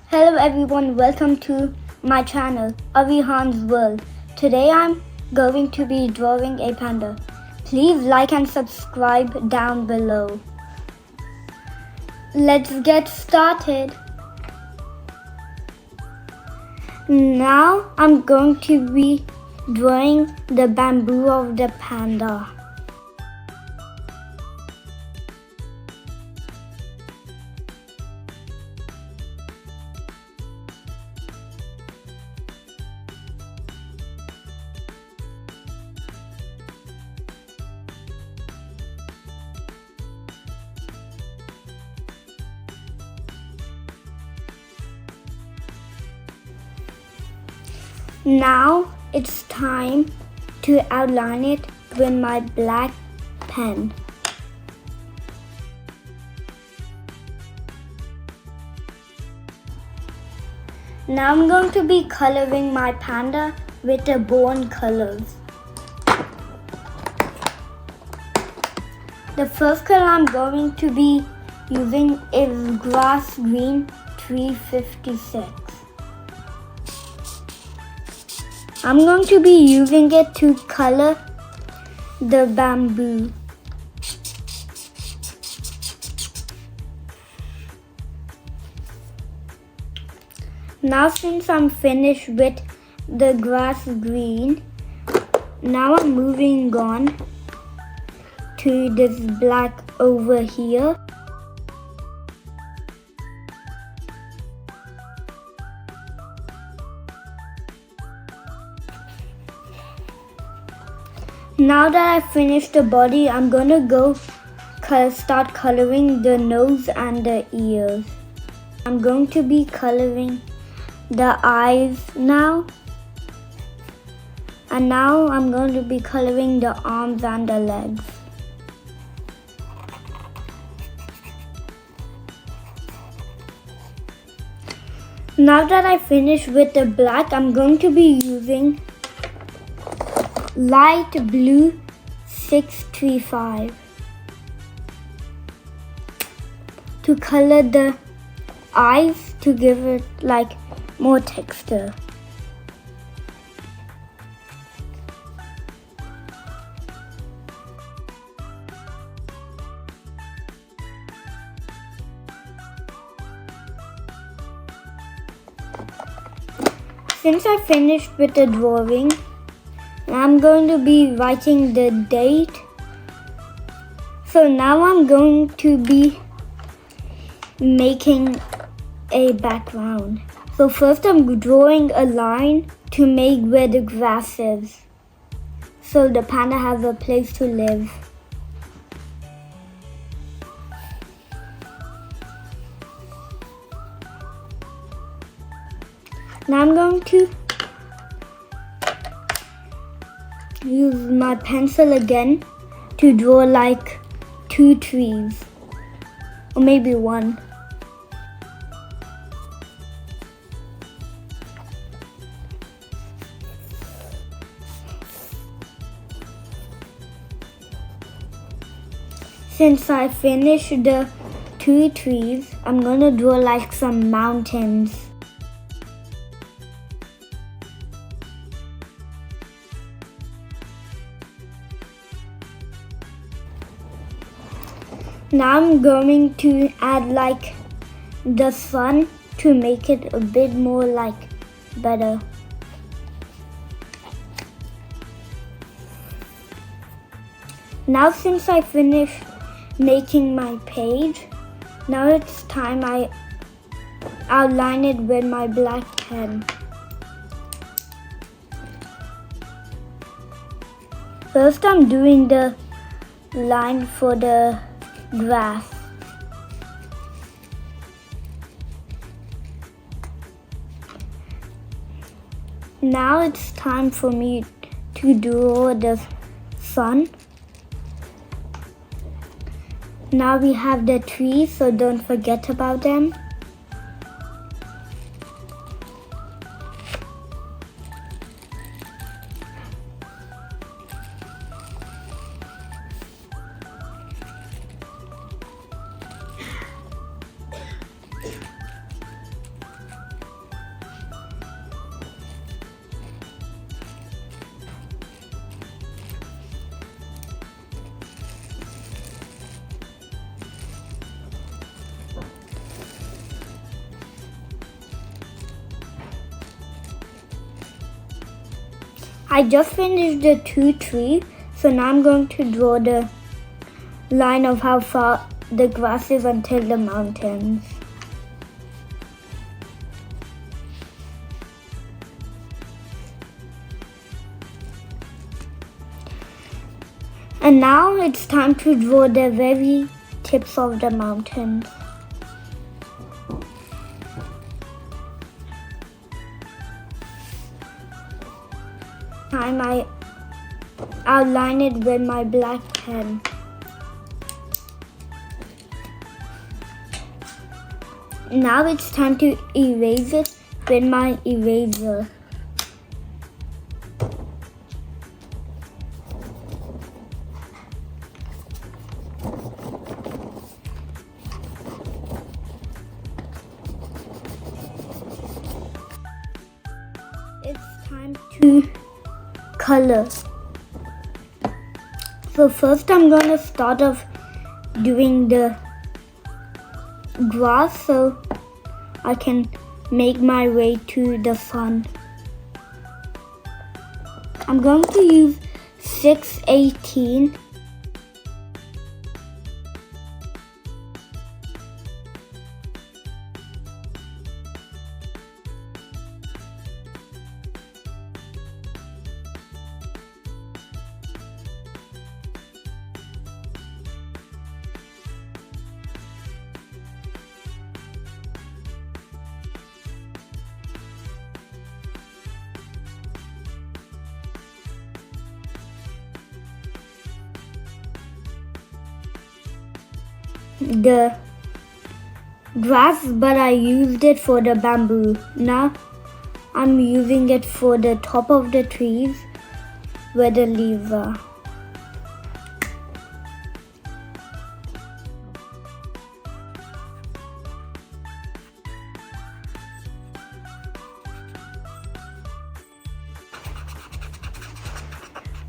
Hello everyone, welcome to my channel, Avihan's World. Today I'm going to be drawing a panda. Please like and subscribe down below. Let's get started. Now I'm going to be drawing the bamboo of the panda. Now it's time to outline it with my black pen. Now I'm going to be coloring my panda with the bone colors. The first color I'm going to be using is grass green 356. I'm going to be using it to color the bamboo. Now since I'm finished with the grass green, now I'm moving on to this black over here. Now that I finished the body, I'm gonna start coloring the nose and the ears. I'm going to be coloring the eyes now. And now I'm going to be coloring the arms and the legs. Now that I finished with the black, I'm going to be using light blue 635 to color the eyes to give it like more texture. Since I finished with the drawing, I'm going to be writing the date. So now I'm going to be making a background. So first I'm drawing a line to make where the grass is, so the panda has a place to live. Now I'm going to use my pencil again to draw like 2 trees, or maybe 1. Since I finished the 2 trees, I'm gonna draw like some mountains. Now I'm going to add like the sun to make it a bit more like better. Now since I finished making my page, now it's time I outline it with my black pen. First I'm doing the line for the grass. Now it's time for me to draw the sun. Now we have the trees, so don't forget about them. I just finished the 2 trees, so now I'm going to draw the line of how far the grass is until the mountains. And now it's time to draw the very tips of the mountains. I outline it with my black pen. Now it's time to erase it with my eraser. It's time to color. So first I'm going to start off doing the grass so I can make my way to the sun. I'm going to use 618. The grass, but I used it for the bamboo. Now I'm using it for the top of the trees where the leaves are.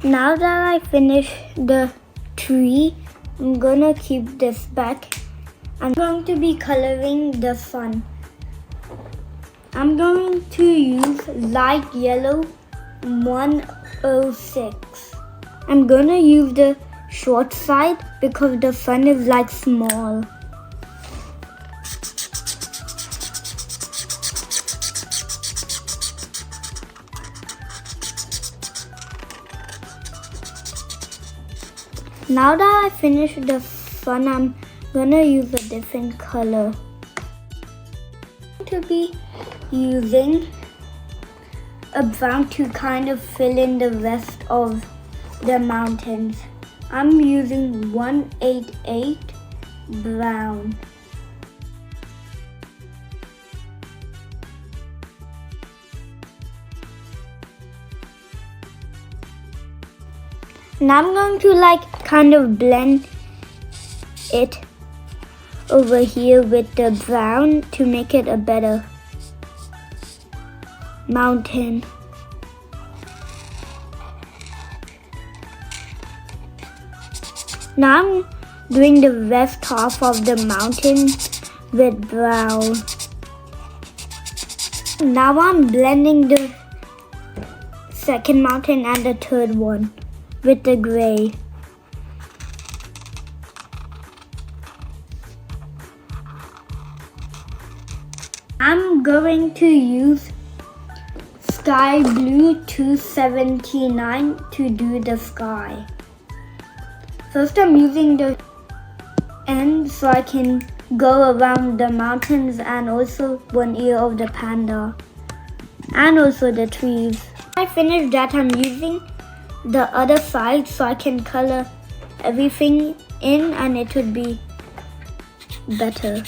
Now that I finished the tree, I'm gonna keep this back. I'm going to be coloring the sun. I'm going to use light yellow 106. I'm gonna use the short side because the sun is like small. Now that I finished the sun, I'm gonna use a different color. I'm going to be using a brown to kind of fill in the rest of the mountains. I'm using 188 brown. Now I'm going to kind of blend it over here with the brown to make it a better mountain. Now I'm doing the rest half of the mountain with brown. Now I'm blending the second mountain and the third one with the gray. I'm going to use Sky Blue 279 to do the sky. First I'm using the end so I can go around the mountains and also one ear of the panda and also the trees. When I finish that, I'm using the other side so I can color everything in and it would be better.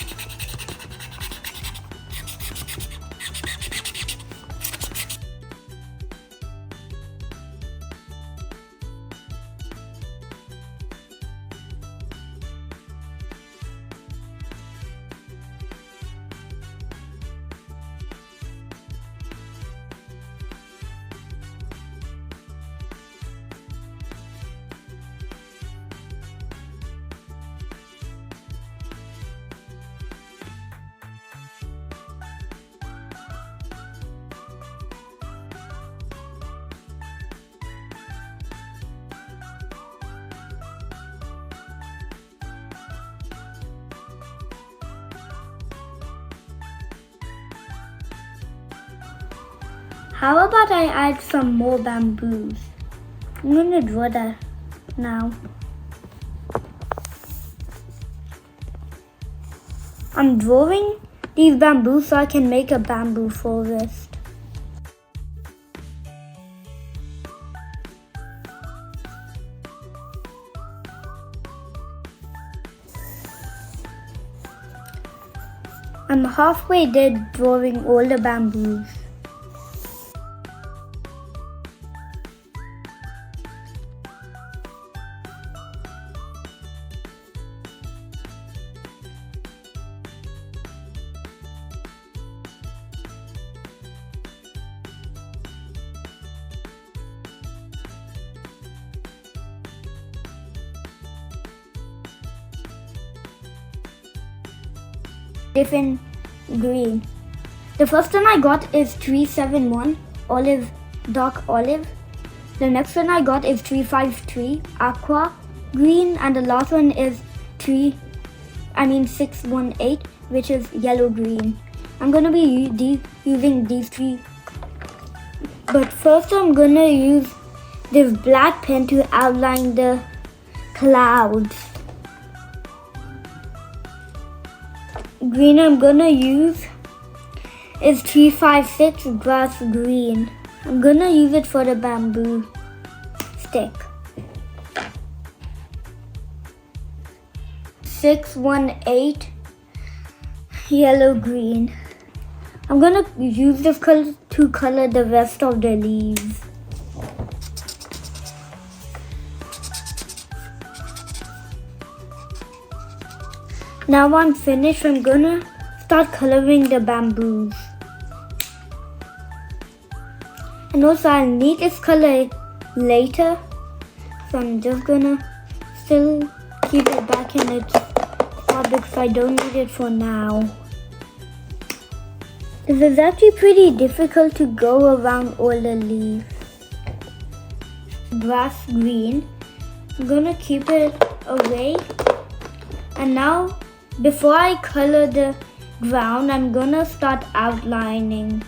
How about I add some more bamboos? I'm gonna draw that now. I'm drawing these bamboos so I can make a bamboo forest. I'm halfway there drawing all the bamboos. Different green. The first one I got is 371 olive, dark olive. The next one I got is 353 aqua green, and the last one is 618, which is yellow green. I'm gonna be using these three, but first I'm gonna use this black pen to outline the clouds. Green I'm gonna use is 356 grass green. I'm gonna use it for the bamboo stick. 618 yellow green. I'm gonna use this color to color the rest of the leaves. Now I'm finished. I'm gonna start coloring the bamboos. And also I'll need this color later, so I'm just gonna still keep it back in its spot because I don't need it for now. This is actually pretty difficult to go around all the leaves. Grass green. I'm gonna keep it away. And now, before I color the ground, I'm gonna start outlining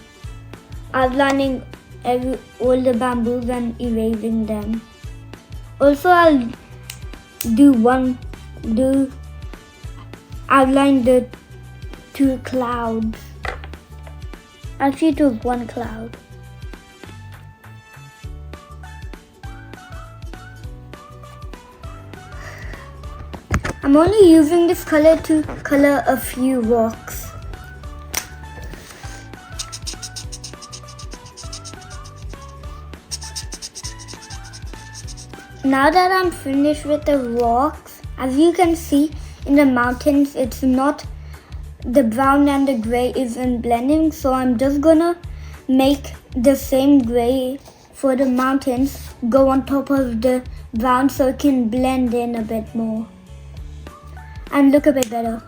all the bamboos and erasing them. Also, I'll outline the two clouds. Actually, it was one cloud. I'm only using this color to color a few rocks. Now that I'm finished with the rocks, as you can see in the mountains, it's not, the brown and the gray isn't blending, so I'm just gonna make the same gray for the mountains go on top of the brown so it can blend in a bit more and look a bit better.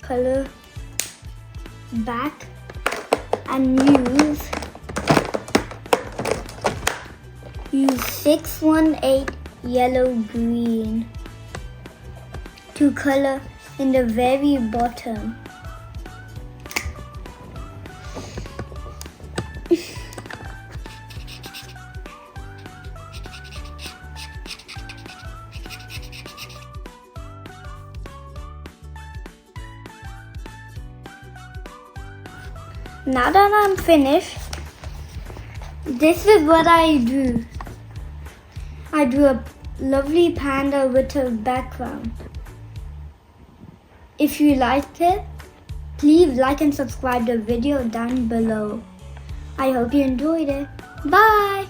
Color back and use 618 yellow green to color in the very bottom. Now that I'm finished, this is what I do. I drew a lovely panda with a background. If you liked it, please like and subscribe the video down below. I hope you enjoyed it. Bye!